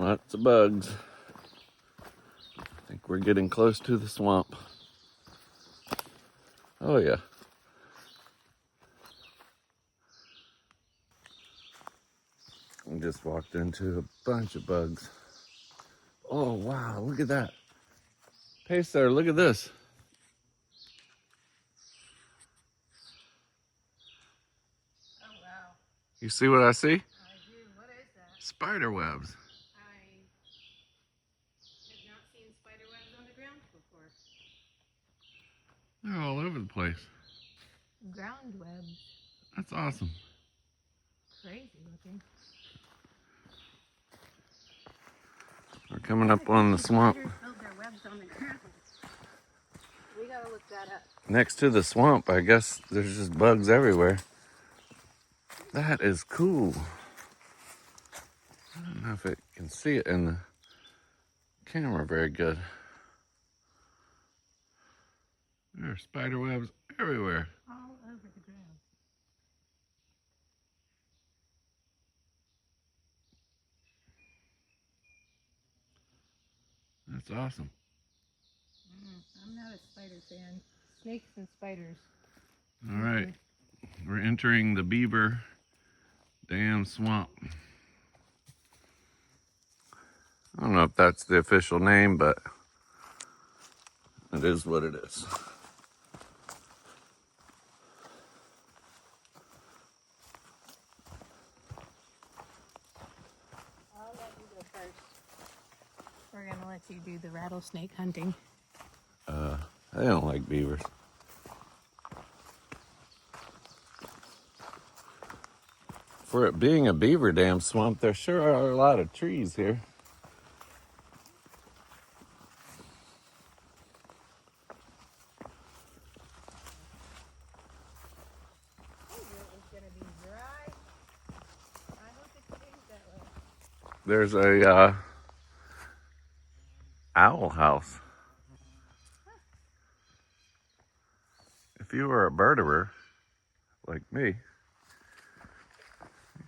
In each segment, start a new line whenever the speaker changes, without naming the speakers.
Lots of bugs. I think we're getting close to the swamp. Oh yeah. We just walked into a bunch of bugs. Oh wow, look at that. Hey sir, look at this.
Oh wow.
You see what I see?
I do. What is that?
Spider webs.
I have not seen spider webs on the ground before.
They're all over the place.
Ground webs.
That's awesome.
Crazy looking.
We're coming up on the swamp.
Spiders build their webs on the ground. We gotta look that up.
Next to the swamp, I guess there's just bugs everywhere. That is cool. I don't know if it can see it in the camera very good. There are spider webs everywhere.
All over the ground.
That's awesome.
I'm not a spider fan. Snakes and spiders.
All right, we're entering the beaver-dam swamp. I don't know if that's the official name, but it is what it is.
I'll let you go first. We're gonna let you do the rattlesnake hunting.
I don't like beavers. For it being a beaver dam swamp, there sure are a lot of trees here.
It's gonna be dry. I hope it stays that way.
There's a owl house. If you were a birderer like me, you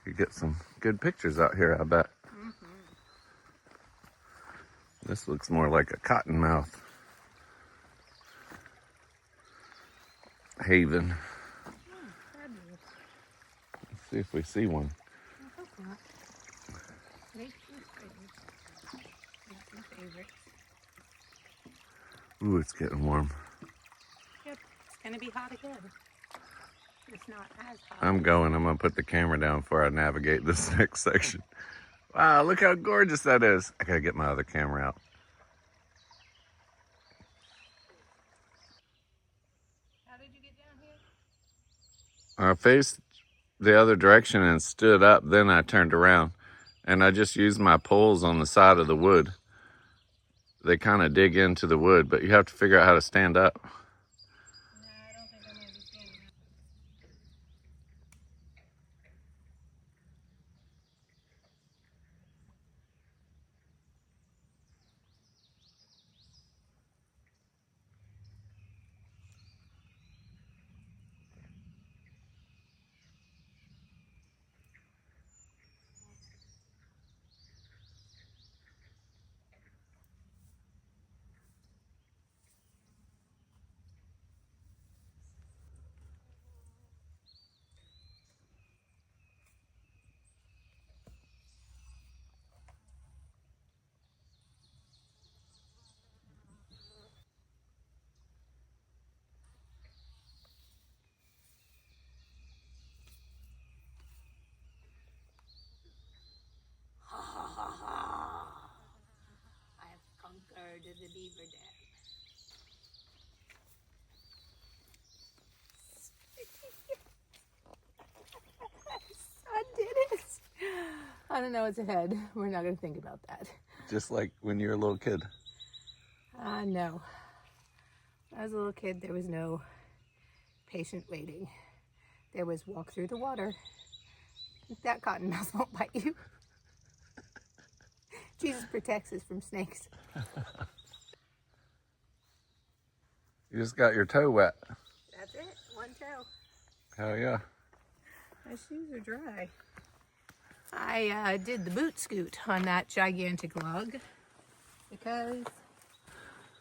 could get some good pictures out here, I bet. This looks more like a cottonmouth haven.
Fabulous.
Let's see if we see one.
I hope not. Snakes and spiders. Not my favorites.
Ooh, it's getting warm.
Yep, it's gonna be hot again. It's not as hot.
I'm gonna put the camera down before I navigate this next section. Wow, look how gorgeous that is. I gotta get my other camera out.
How did you get down here?
I faced the other direction and stood up, then I turned around. And I just used my poles on the side of the wood. They kind of dig into the wood, but you have to figure out how to stand up.
No, I don't think I'm gonna be standing up. Ha ha ha ha! I have conquered the beaver-dam. I did it! I don't know what's ahead. We're not gonna think about that.
Just like when you were a little kid.
No. When I was a little kid, there was no patient waiting. There was walk through the water. That cottonmouth won't bite you. Jesus protects us from snakes.
You just got your toe wet.
That's it. One toe.
Hell yeah.
My shoes are dry. I did the boot scoot on that gigantic log because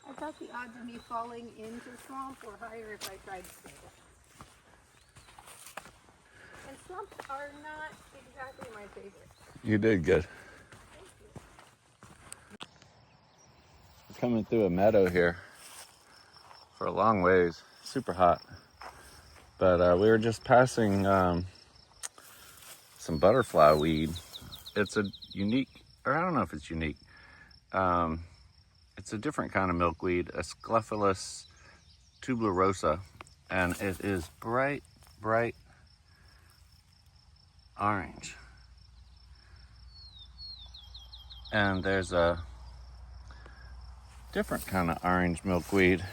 I thought the odds of me falling into the swamp were higher if I tried to stay. And swamps are not exactly my favorite.
You did good.
Thank you.
We're coming through a meadow here for a long ways. Super hot. But we were just passing some butterfly weed. It's a unique, or I don't know if it's unique. It's a different kind of milkweed, a Sclephalis tuberosa, and it is bright, bright orange. And there's a different kind of orange milkweed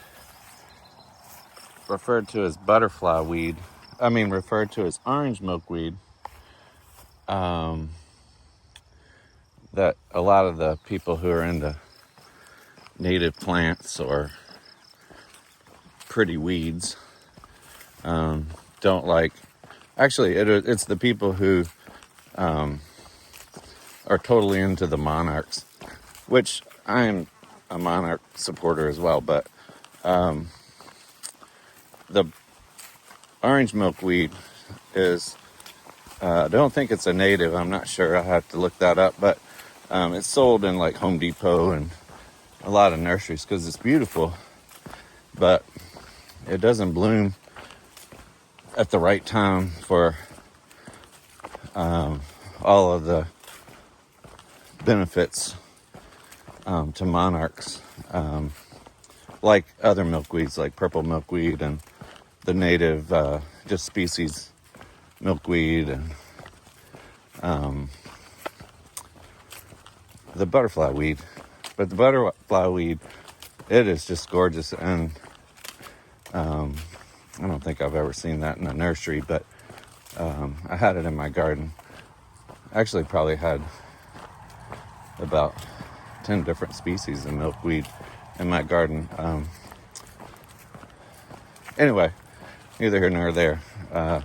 referred to as butterfly weed. Referred to as orange milkweed. That a lot of the people who are into native plants or pretty weeds don't like. Actually, it's the people who are totally into the monarchs, which I'm a monarch supporter as well, but the orange milkweed is, I don't think it's a native, I'm not sure, I have to look that up, but it's sold in like Home Depot and a lot of nurseries because it's beautiful, but it doesn't bloom at the right time for all of the benefits to monarchs, like other milkweeds, like purple milkweed and the native just species milkweed and the butterfly weed. But the butterfly weed, it is just gorgeous, and I don't think I've ever seen that in a nursery, but I had it in my garden. I actually probably had about 10 different species of milkweed in my garden. Anyway, neither here nor there. A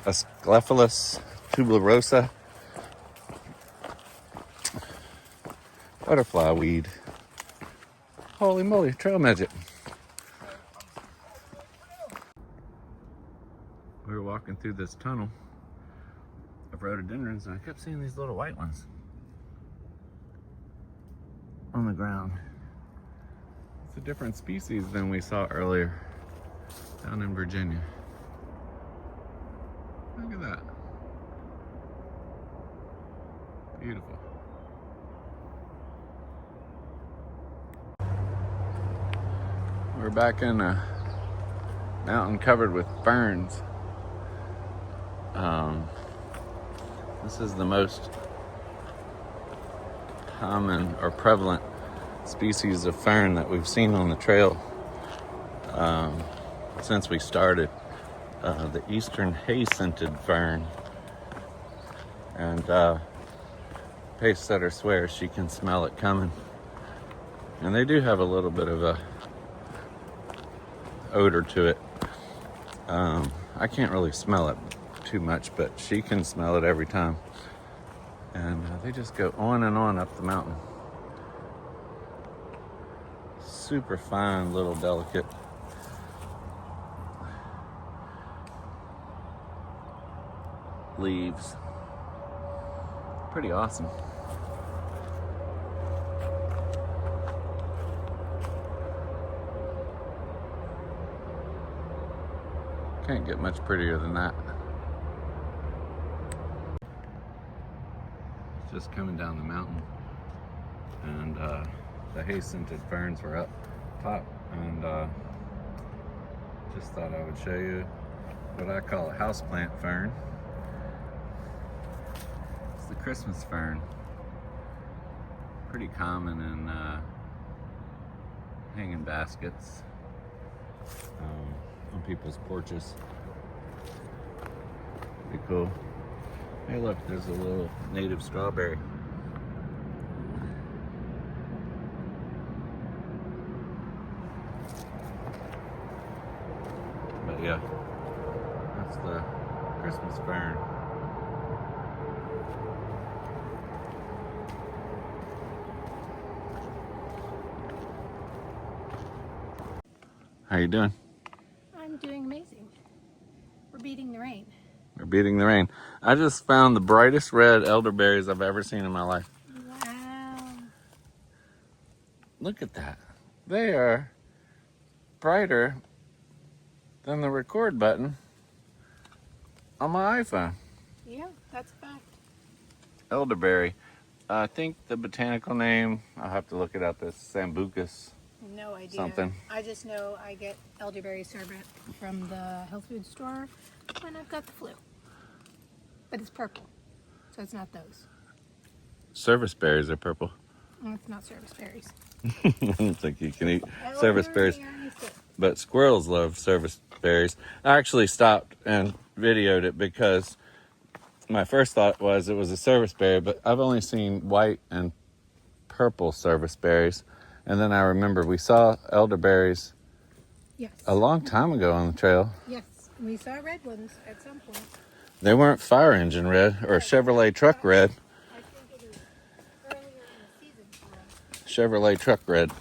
Sclephalis tuberosa butterfly weed. Holy moly, trail magic. We were walking through this tunnel of rhododendrons and I kept seeing these little white ones on the ground. It's a different species than we saw earlier down in Virginia. Look at that. Beautiful. We're back in a mountain covered with ferns. This is the most common or prevalent species of fern that we've seen on the trail since we started. The eastern hay-scented fern. And Pace Setter swears she can smell it coming. And they do have a little bit of a odor to it. I can't really smell it too much, but she can smell it every time. And they just go on and on up the mountain. Super fine, little delicate leaves. Pretty awesome. Can't get much prettier than that. It's just coming down the mountain, and the hay-scented ferns were up top, and just thought I would show you what I call a houseplant fern. It's the Christmas fern. Pretty common in hanging baskets on people's porches. Pretty cool. Hey look, there's a little native strawberry. But yeah, that's the Christmas fern. How you doing?
I'm doing amazing. We're beating the rain.
We're beating the rain. I just found the brightest red elderberries I've ever seen in my life.
Wow.
Look at that. They are brighter than the record button on my iPhone.
Yeah, that's a fact.
Elderberry. I think the botanical name, I'll have to look it up, is Sambucus
No idea.
something.
I just know I get elderberry sorbet from the health food store when I've got the flu. But it's purple, so it's not those.
Service berries are purple.
It's not service berries.
I don't think you can eat service berries.
Elderberry.
But squirrels love service berries. I actually stopped and videoed it because my first thought was it was a service berry, but I've only seen white and purple service berries. And then I remember we saw elderberries
Yes.
a long time ago on the trail.
Yes, we saw red ones at some point.
They weren't fire engine red or Chevrolet truck red.
I think it was earlier in the season for us.
Chevrolet truck red.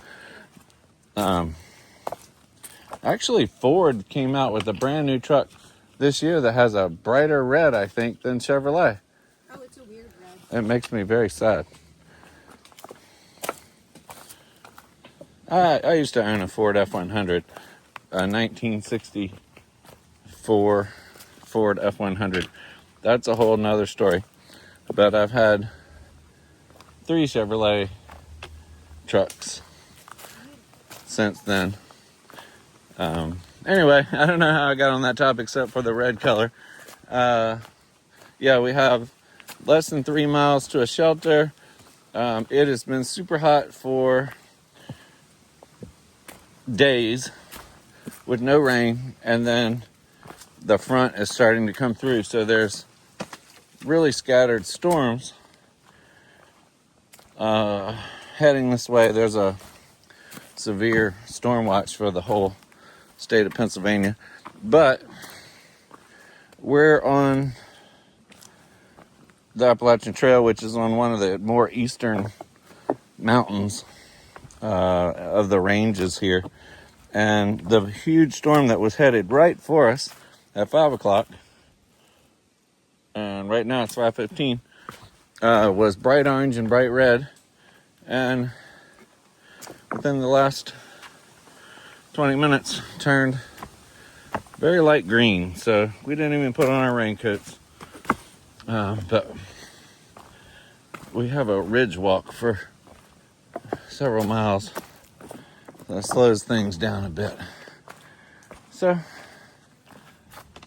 Actually, Ford came out with a brand new truck this year that has a brighter red, I think, than Chevrolet.
Oh, it's a weird red.
It makes me very sad. I used to own a Ford F100, a 1964 Ford F100. That's a whole nother story. But I've had 3 Chevrolet trucks since then. Anyway, I don't know how I got on that topic except for the red color. Yeah, we have less than 3 miles to a shelter. It has been super hot for days with no rain, and then the front is starting to come through, so there's really scattered storms heading this way. There's a severe storm watch for the whole state of Pennsylvania, but we're on the Appalachian Trail, which is on one of the more eastern mountains of the ranges here, and the huge storm that was headed right for us at 5 o'clock, and right now it's 5:15, was bright orange and bright red, and within the last 20 minutes turned very light green, so we didn't even put on our raincoats. But we have a ridge walk for several miles. That slows things down a bit. So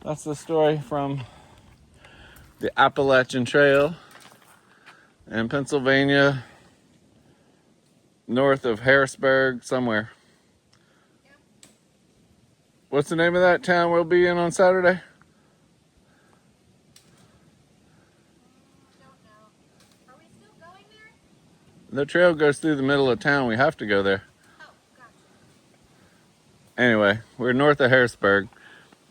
that's the story from the Appalachian Trail in Pennsylvania, north of Harrisburg, somewhere. What's the name of that town we'll be in on Saturday?
Don't know. Are we still going there?
The trail goes through the middle of town. We have to go there.
Oh, gotcha.
Anyway, we're north of Harrisburg,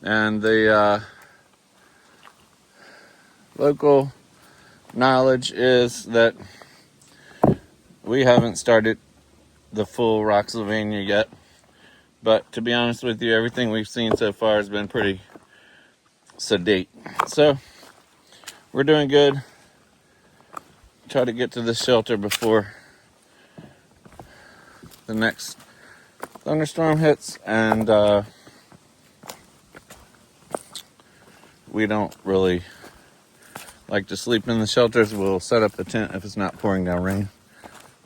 and the local knowledge is that we haven't started the full Rocksylvania yet. But to be honest with you, everything we've seen so far has been pretty sedate. So we're doing good. Try to get to the shelter before the next thunderstorm hits, and we don't really like to sleep in the shelters. We'll set up a tent if it's not pouring down rain.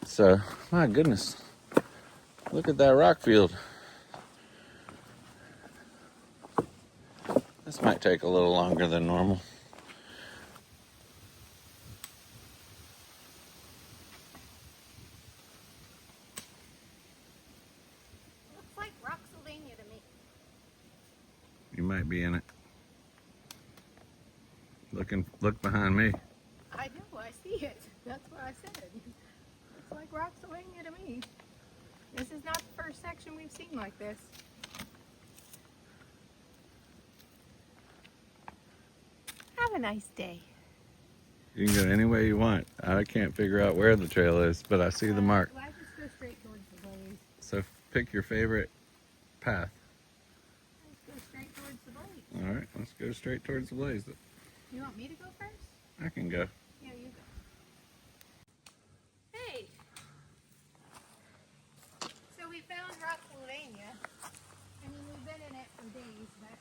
So, my goodness, look at that rock field. This might take a little longer than normal.
Looks like Rocksylvania to me.
You might be in it. Look behind me.
I know, I see it. That's what I said. Looks like Rocksylvania to me. This is not the first section we've seen like this. Have a nice day.
You can go any way you want. I can't figure out where the trail is, but I see the mark.
Well, I just go straight towards the blaze.
So pick your favorite path. All right, let's go straight towards the blaze.
You want me to go first?
I can go.
Yeah, you go. Hey! So we found Rocksylvania. I mean, we've been in it for days, but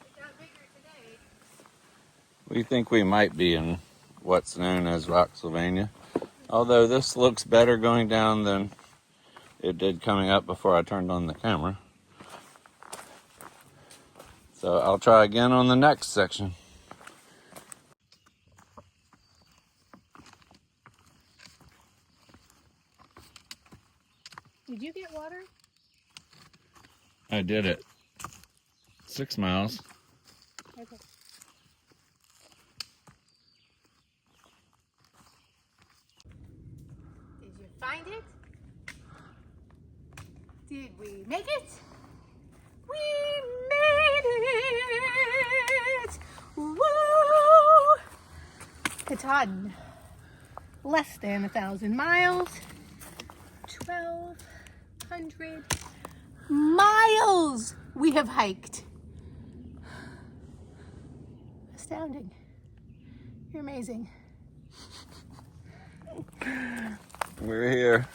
it got bigger today.
We think we might be in what's known as Rocksylvania. Although this looks better going down than it did coming up before I turned on the camera. So I'll try again on the next section.
Did you get water?
I did it. 6 miles.
Okay. Did you find it? Did we make it? We made it! Woo! Katahdin. Less than 1,000 miles. 1,200 miles we have hiked. Astounding. You're amazing.
We're here.